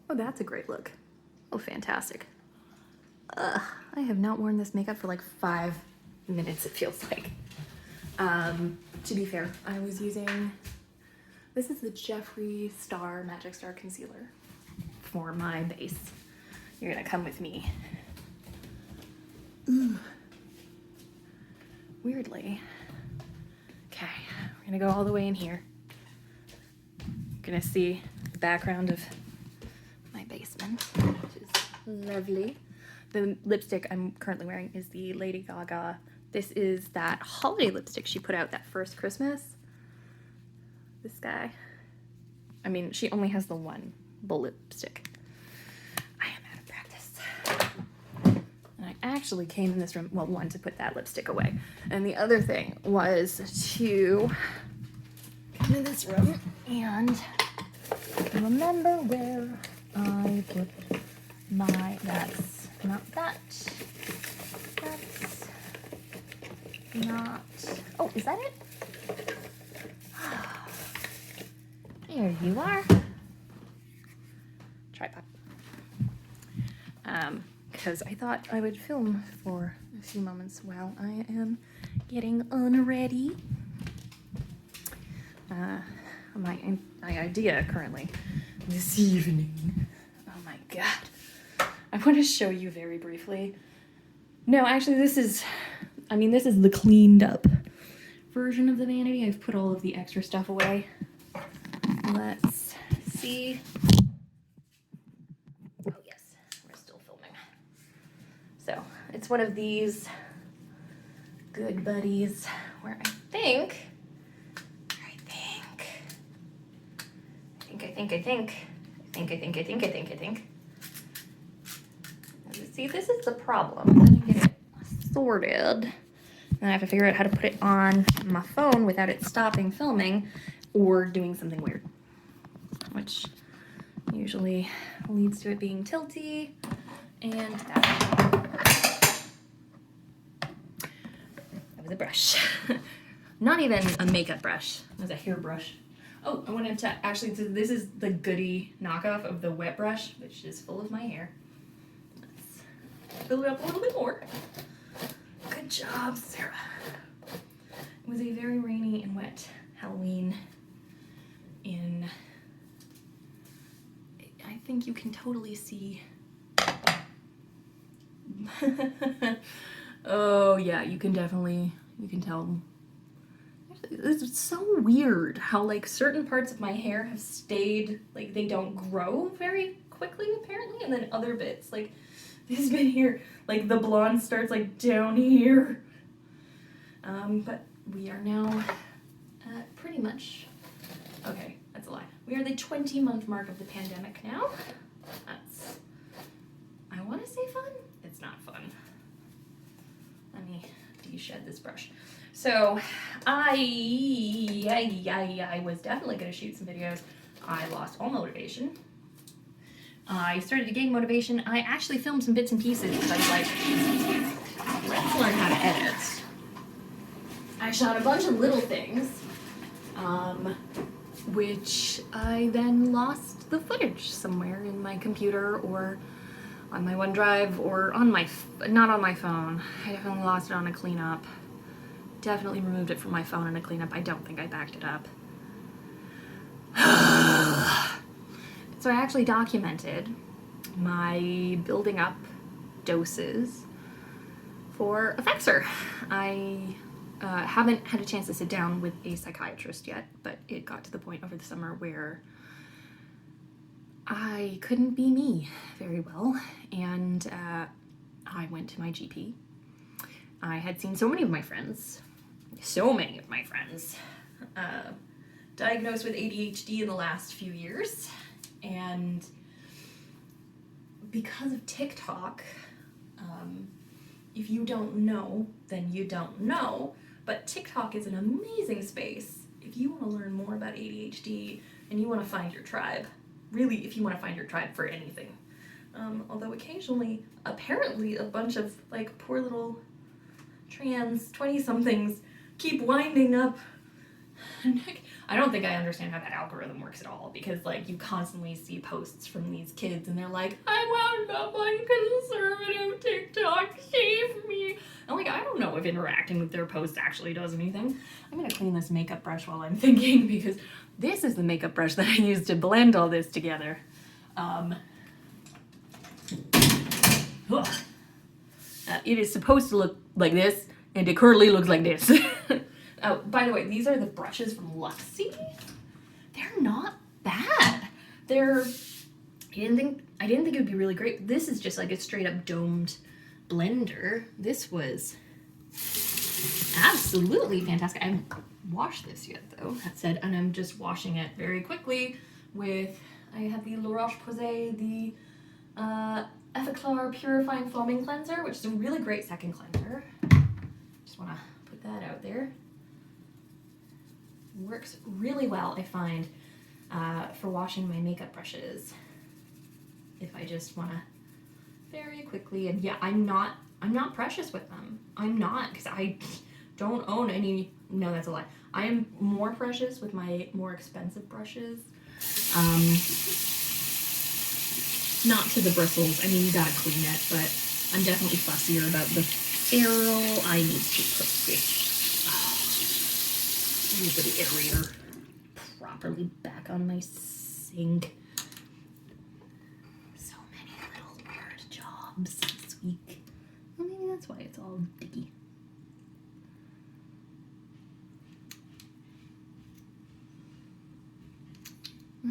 Oh, that's a great look. Oh, fantastic. I have not worn this makeup for like 5 minutes, it feels like. To be fair, I was using, this is the Jeffree Star Magic Star Concealer for my base. You're gonna come with me. Ooh. Weirdly. Okay, we're gonna go all the way in here. You're gonna see the background of my basement, which is lovely. The lipstick I'm currently wearing is the Lady Gaga. This is that holiday lipstick she put out that first Christmas. This guy. I mean, she only has the one bullet lipstick. I am out of practice. And I actually came in this room, well, one, to put that lipstick away. And the other thing was to come in this room and remember where I put my, that's not that. That's not, oh, is that it? There you are. Tripod. Because I thought I would film for a few moments while I am getting unready. My idea currently this evening. Oh my god. I want to show you very briefly. No, actually this is the cleaned up version of the vanity. I've put all of the extra stuff away. Let's see. Oh yes, we're still filming. So it's one of these Good Buddies where I think. See, this is the problem. Let me get it sorted. And I have to figure out how to put it on my phone without it stopping filming or doing something weird, which usually leads to it being tilty and that was a brush. Not even a makeup brush, it was a hair brush. Oh, I wanted to actually, this is the Goody knockoff of the wet brush, which is full of my hair. Let's fill it up a little bit more. Good job, Sarah. It was a very rainy and wet Halloween in, I think you can totally see. Oh yeah, you can tell. It's so weird how like certain parts of my hair have stayed, like they don't grow very quickly apparently, and then other bits, like this bit here, like the blonde starts like down here. But we are now pretty much, okay, that's a lie. We are the 20-month mark of the pandemic now. That's, I want to say fun. It's not fun. Let me de-shed this brush. So I was definitely going to shoot some videos. I lost all motivation. I started to gain motivation. I actually filmed some bits and pieces because I was like, let's learn how to edit. I shot a bunch of little things, which I then lost the footage somewhere in my computer or on my OneDrive or on my, not on my phone. I definitely lost it on a cleanup. Definitely removed it from my phone in a cleanup. I don't think I backed it up. So I actually documented my building up doses for Effexor. I haven't had a chance to sit down with a psychiatrist yet, but it got to the point over the summer where I couldn't be me very well, and I went to my GP. I had seen so many of my friends diagnosed with ADHD in the last few years, and because of TikTok, if you don't know, then you don't know, but TikTok is an amazing space if you want to learn more about ADHD and you want to find your tribe. Really, if you want to find your tribe for anything. Although occasionally, apparently, a bunch of like poor little trans 20-somethings keep winding up. I don't think I understand how that algorithm works at all, because like you constantly see posts from these kids and they're like, I wound up on conservative TikTok, save me. I'm like, I don't know if interacting with their posts actually does anything. I'm gonna clean this makeup brush while I'm thinking, because this is the makeup brush that I used to blend all this together. It is supposed to look like this, and it currently looks like this. Oh, by the way, these are the brushes from Luxie. They're not bad. I didn't think it would be really great. This is just like a straight up domed blender. This was absolutely fantastic. I haven't washed this yet though, that said, and I'm just washing it very quickly with, I have the La Roche-Posay, the Effaclar Purifying Foaming Cleanser, which is a really great second cleanser. Just want to put that out there. Works really well, I find, for washing my makeup brushes. If I just want to very quickly, and yeah, I'm not precious with them. I'm not, because I don't own any. No, that's a lie. I am more precious with my more expensive brushes. Not to the bristles. I mean, you gotta clean it, but I'm definitely fussier about the ferrule. I need to put this the aerator properly back on my sink. So many little hard jobs this week. Well, maybe that's why it's all dicky.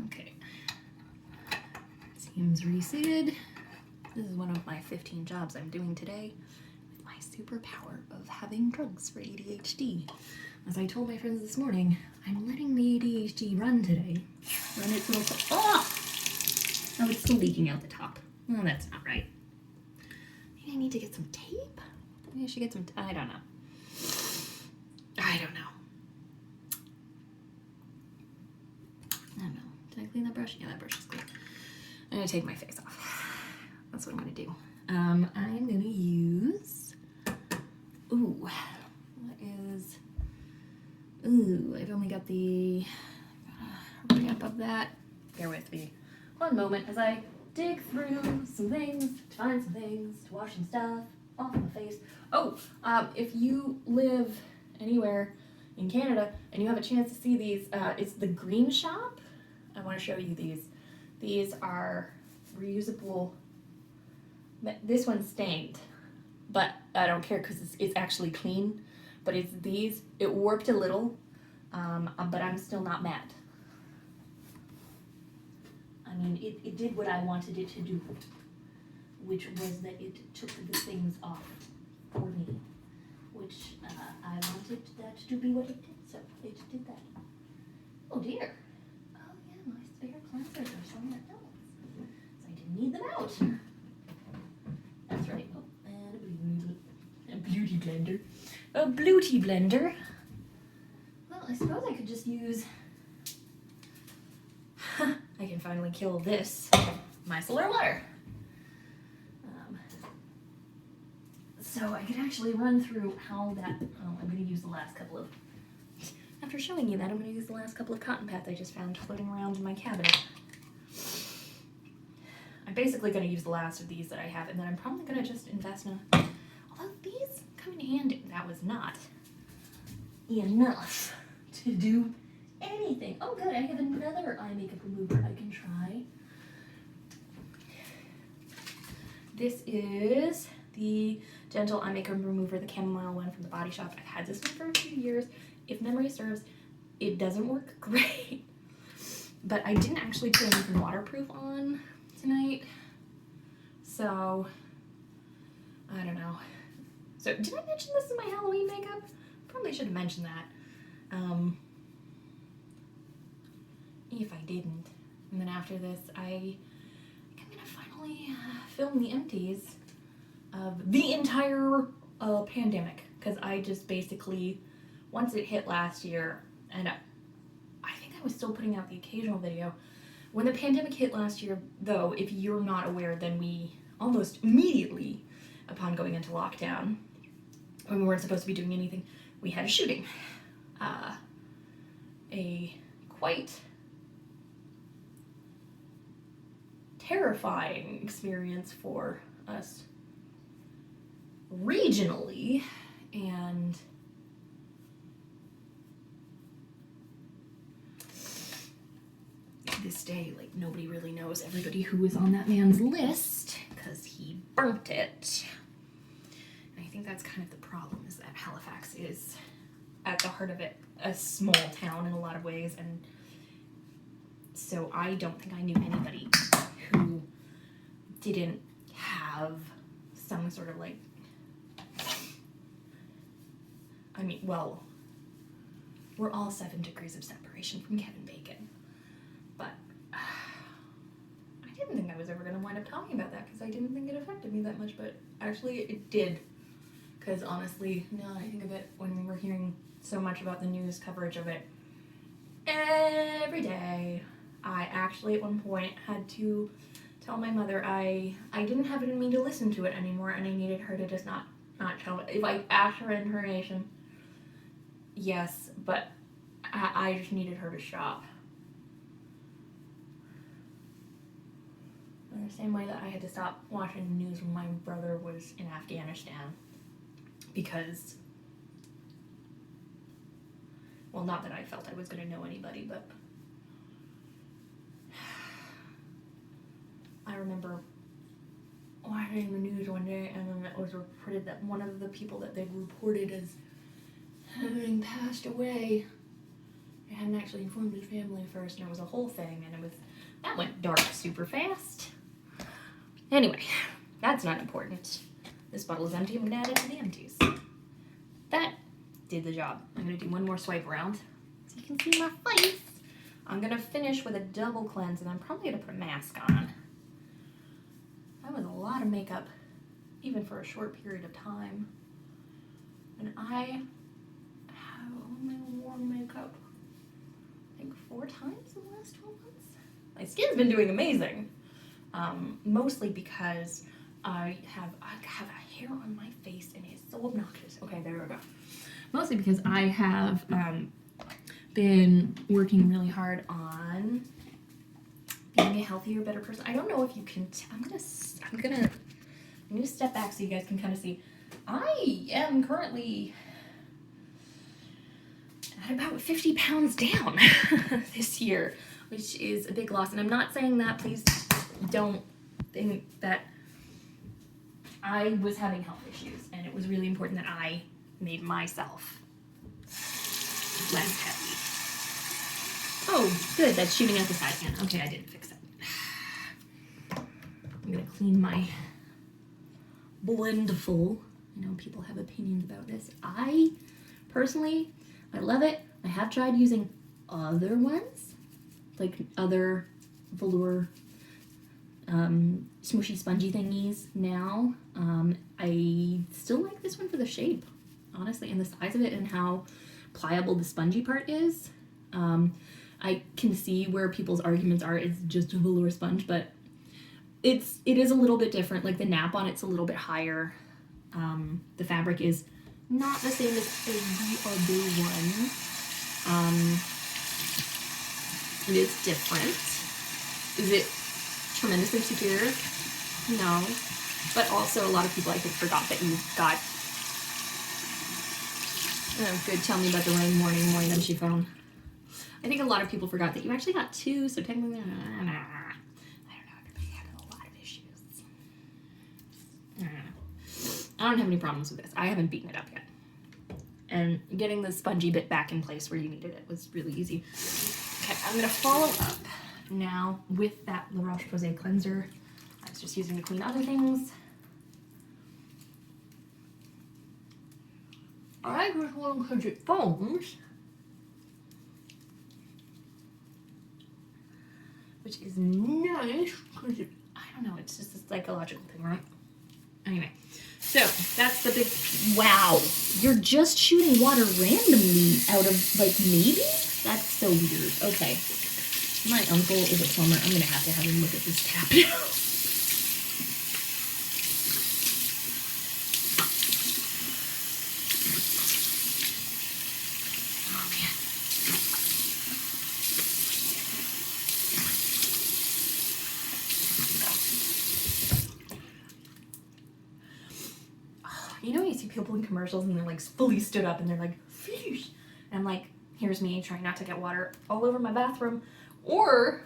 Okay. Seems reseated. This is one of my 15 jobs I'm doing today with my superpower of having drugs for ADHD. As I told my friends this morning, I'm letting the ADHD run today. Run it till it's... Oh! Oh, it's still leaking out the top. Oh, that's not right. Maybe I need to get some tape? Maybe I should get some... I don't know. I don't know. Did I clean that brush? Yeah, that brush is clean. I'm gonna take my face off. That's what I'm gonna do. I'm gonna use... Ooh. What is... Ooh, I've only got the ramp of that. Bear with me one moment as I dig through some things, to find some things, to wash some stuff off my face. Oh, if you live anywhere in Canada and you have a chance to see these, it's the Green Shop. I want to show you these. These are reusable. This one's stained, but I don't care because it's actually clean. But it's these, it warped a little, but I'm still not mad. I mean, it did what I wanted it to do, which was that it took the things off for me, which I wanted that to be what it did, so it did that. Oh dear. Oh yeah, my spare cleansers are somewhere else, so I didn't need them out. That's right. Oh, and a beauty blender. A beauty blender. Well, I suppose I could just use... I can finally kill this micellar water. So I could actually run through how that... Oh, I'm going to use the last couple of... After showing you that, I'm going to use the last couple of cotton pads I just found floating around in my cabinet. I'm basically going to use the last of these that I have, and then I'm probably going to just invest in a... Although these come in handy. That was not enough to do anything. Oh good, I have another eye makeup remover I can try. This is the Gentle Eye Makeup Remover, the chamomile one from the Body Shop. I've had this one for a few years. If memory serves, it doesn't work great. But I didn't actually put anything waterproof on tonight. So, I don't know. So, did I mention this in my Halloween makeup? Probably should have mentioned that. If I didn't. And then after this, I'm gonna finally film the empties of the entire pandemic. Because I just basically, once it hit last year, and I think I was still putting out the occasional video. When the pandemic hit last year, though, if you're not aware, then we almost immediately, upon going into lockdown, when we weren't supposed to be doing anything, we had a shooting. A quite terrifying experience for us regionally, and to this day, like, nobody really knows everybody who was on that man's list because he burnt it. And I think that's kind of the problem, is that Halifax is, at the heart of it, a small town in a lot of ways, and so I don't think I knew anybody who didn't have some sort of, like, I mean, well, we're all 7 degrees of separation from Kevin Bacon, but I didn't think I was ever going to wind up talking about that because I didn't think it affected me that much, but actually it did, because honestly, now that I think of it, when we were hearing so much about the news coverage of it every day, I actually at one point had to tell my mother I didn't have it in me to listen to it anymore, and I needed her to just not tell it. If I asked her information, yes, but I just needed her to stop. In the same way that I had to stop watching the news when my brother was in Afghanistan, because, well, not that I felt I was going to know anybody, but I remember watching the news one day, and then it was reported that one of the people that they'd reported as having passed away, they hadn't actually informed his family first, and it was a whole thing, and that went dark super fast. Anyway, that's not important. This bottle is empty. I'm gonna add it to the empties. That did the job. I'm gonna do one more swipe around so you can see my face. I'm gonna finish with a double cleanse, and I'm probably gonna put a mask on. That was a lot of makeup, even for a short period of time. And I have only worn makeup, I think 4 times in the last 12 months. My skin's been doing amazing. Mostly because I have a hair on my face and it's so obnoxious. Okay, there we go. Mostly because I have been working really hard on being a healthier, better person. I don't know if you can. I'm gonna step back so you guys can kind of see. I am currently at about 50 pounds down this year, which is a big loss. And I'm not saying that, please don't think that I was having health issues, and it was really important that I made myself less heavy. Oh, good, that's shooting out the side again. Okay, I didn't fix it. I'm gonna clean my blendful. I know people have opinions about this. I personally love it. I have tried using other ones, like other velour smushy spongy thingies now. I still like this one for the shape, honestly, and the size of it and how pliable the spongy part is. I can see where people's arguments are, it's just a velour sponge, but it is a little bit different. Like the nap on it's a little bit higher. The fabric is not the same as the other one. It is different. Is it tremendously superior? No. But also a lot of people, I think, forgot that you got... Oh, good. Tell me about the rain morning more than she phone. I think a lot of people forgot that you actually got 2, so technically... I don't know. Everybody had a lot of issues. I don't have any problems with this. I haven't beaten it up yet. And getting the spongy bit back in place where you needed it was really easy. Okay, I'm going to follow up now with that La Roche-Posay cleanser I was just using to clean other things. I just want to because it foams, which is nice because I don't know, it's just a psychological thing, right? Anyway, so that's the big, wow, you're just shooting water randomly out of, like, maybe? That's so weird. Okay. My uncle is a plumber. I'm going to have him look at this tap now. Oh, man. You know, you see people in commercials and they're like fully stood up and they're like, pheesh. And I'm like, here's me trying not to get water all over my bathroom or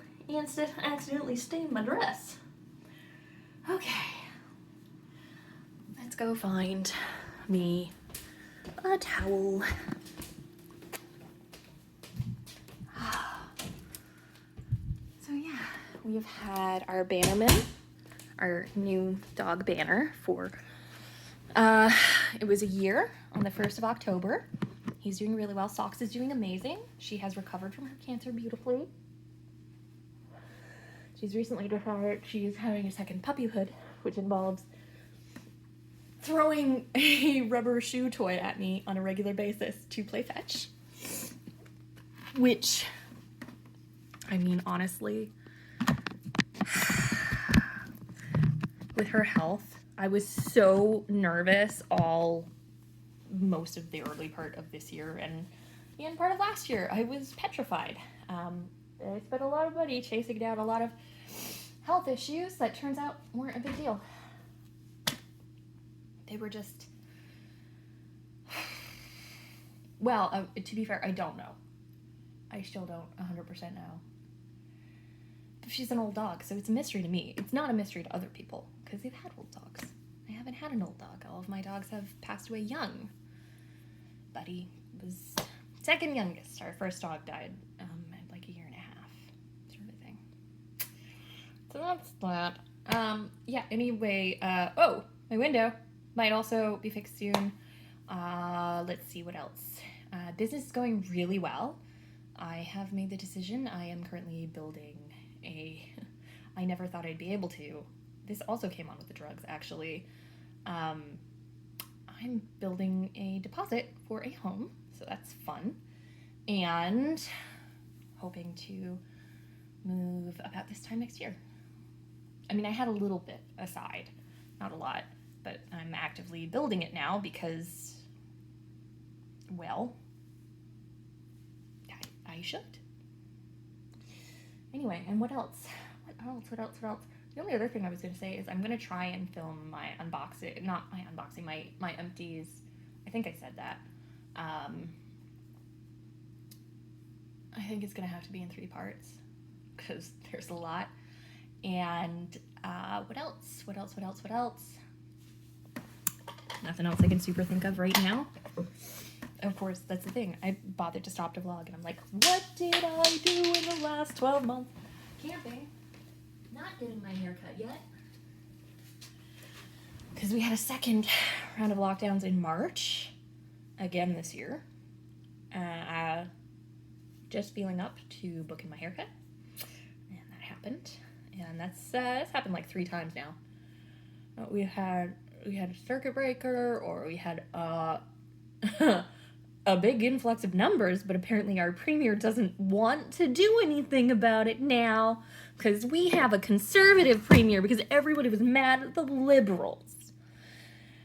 accidentally stain my dress. Okay. Let's go find me a towel. So yeah, we've had our Bannerman, our new dog Banner, for it was a year on the 1st of October. He's doing really well. Socks is doing amazing. She has recovered from her cancer beautifully. She's recently decided she's having a second puppyhood, which involves throwing a rubber shoe toy at me on a regular basis to play fetch. Which, I mean, honestly, with her health, I was so nervous most of the early part of this year and part of last year. I was petrified. I spent a lot of money chasing down a lot of health issues that turns out weren't a big deal. They were just... Well, to be fair, I don't know. I still don't 100% know. But she's an old dog, so it's a mystery to me. It's not a mystery to other people, because they've had old dogs. I haven't had an old dog. All of my dogs have passed away young. Buddy was second youngest. Our first dog died at like a year and a half, sort of thing. So that's that. Yeah, anyway, oh, my window might also be fixed soon. Let's see what else. Business is going really well. I have made the decision. I am currently building I never thought I'd be able to. This also came on with the drugs, actually. I'm building a deposit for a home, so that's fun. And hoping to move about this time next year. I mean, I had a little bit aside, not a lot, but I'm actively building it now because, well, I should. Anyway, and what else? What else? The only other thing I was going to say is I'm going to try and film my unboxing, not my unboxing, my empties. I think I said that. I think it's going to have to be in 3 parts because there's a lot. And what else? Nothing else I can super think of right now. Of course, that's the thing. I bothered to stop to vlog and I'm like, what did I do in the last 12 months? Camping. Not getting my hair cut yet. Because we had a second round of lockdowns in March. Again this year. Just feeling up to booking my haircut. And that happened. And that's happened like 3 times now. We had a circuit breaker, or we had a big influx of numbers, but apparently our premier doesn't want to do anything about it now because we have a conservative premier because everybody was mad at the liberals.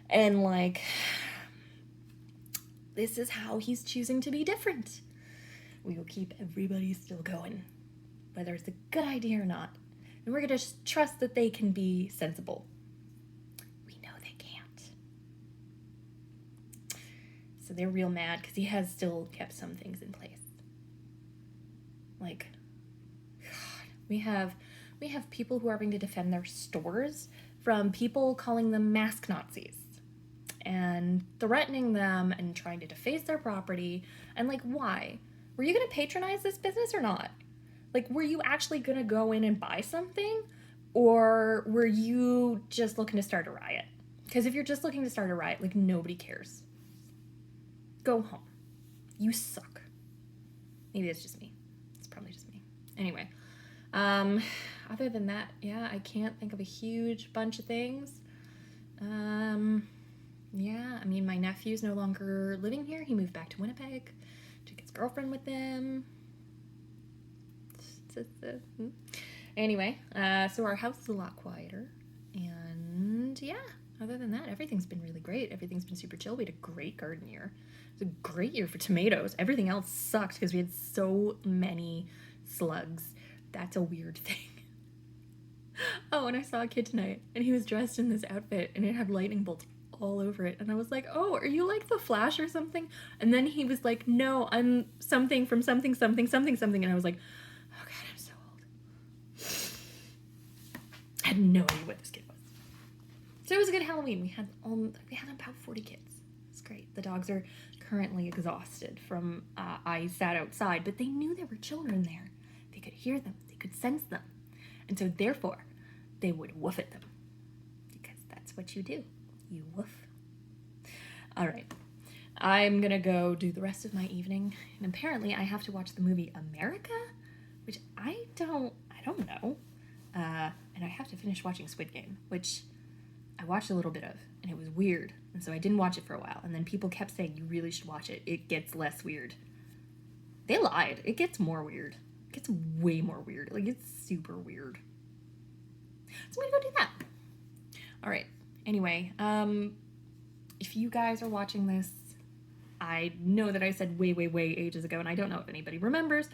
And like, this is how he's choosing to be different. We will keep everybody still going, whether it's a good idea or not. And we're going to just trust that they can be sensible. We know they can't. So they're real mad because he has still kept some things in place. Like, God, we have people who are having to defend their stores from people calling them mask Nazis and threatening them and trying to deface their property. And like, why? Were you going to patronize this business or not? Like, were you actually going to go in and buy something? Or were you just looking to start a riot? Because if you're just looking to start a riot, like, nobody cares. Go home. You suck. Maybe it's just me. It's probably just me. Anyway, other than that, yeah, I can't think of a huge bunch of things. Yeah, I mean, my nephew's no longer living here. He moved back to Winnipeg, took his girlfriend with him. Anyway, so our house is a lot quieter, and yeah, other than that, everything's been really great. Everything's been super chill. We had a great garden year. It was a great year for tomatoes. Everything else sucked because we had so many slugs. That's a weird thing. Oh, and I saw a kid tonight, and he was dressed in this outfit, and it had lightning bolts all over it. And I was like, oh, are you like the Flash or something? And then he was like, no, I'm something from something, something, something, something. And I was like, oh God, I'm so old. I had no idea what this kid was. So it was a good Halloween. We had about 40 kids. It's great. The dogs are currently exhausted from I sat outside, but they knew there were children there. They could hear them. They could sense them. And so therefore, they would woof at them. Because that's what you do. You woof. All right. I'm going to go do the rest of my evening. And apparently I have to watch the movie America, which I don't know. And I have to finish watching Squid Game, which I watched a little bit of, and it was weird. And so I didn't watch it for a while. And then people kept saying, you really should watch it. It gets less weird. They lied. It gets more weird. It gets way more weird. Like, it's super weird. So I'm gonna go do that. All right. Anyway, if you guys are watching this, I know that I said way ages ago, and I don't know if anybody remembers.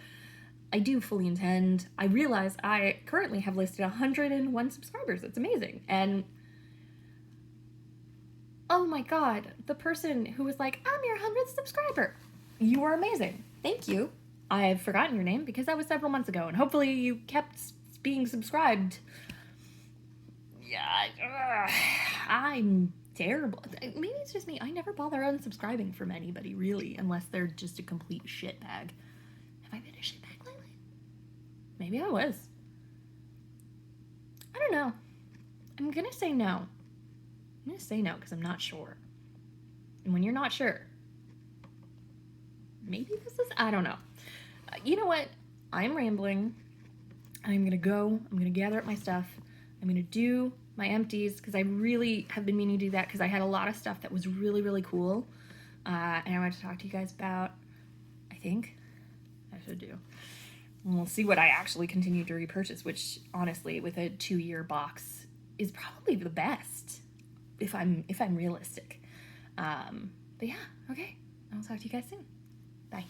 I do fully intend. I realize I currently have listed 101 subscribers. It's amazing. And oh my God, the person who was like, I'm your 100th subscriber. You are amazing. Thank you. I've forgotten your name because that was several months ago, and hopefully you kept being subscribed. Yeah, I'm terrible. Maybe it's just me. I never bother unsubscribing from anybody, really, unless they're just a complete shitbag. Have I been a shitbag lately? Maybe I was. I don't know. I'm gonna say no. I'm gonna say no because I'm not sure. And when you're not sure, maybe this is, I don't know. You know what? I'm rambling. I'm gonna go. I'm gonna gather up my stuff. I'm gonna do my empties because I really have been meaning to do that because I had a lot of stuff that was really cool. And I wanted to talk to you guys about, I think I should do. And we'll see what I actually continue to repurchase, which honestly, with a 2-year box, is probably the best if I'm realistic. But yeah, okay. I'll talk to you guys soon. Bye.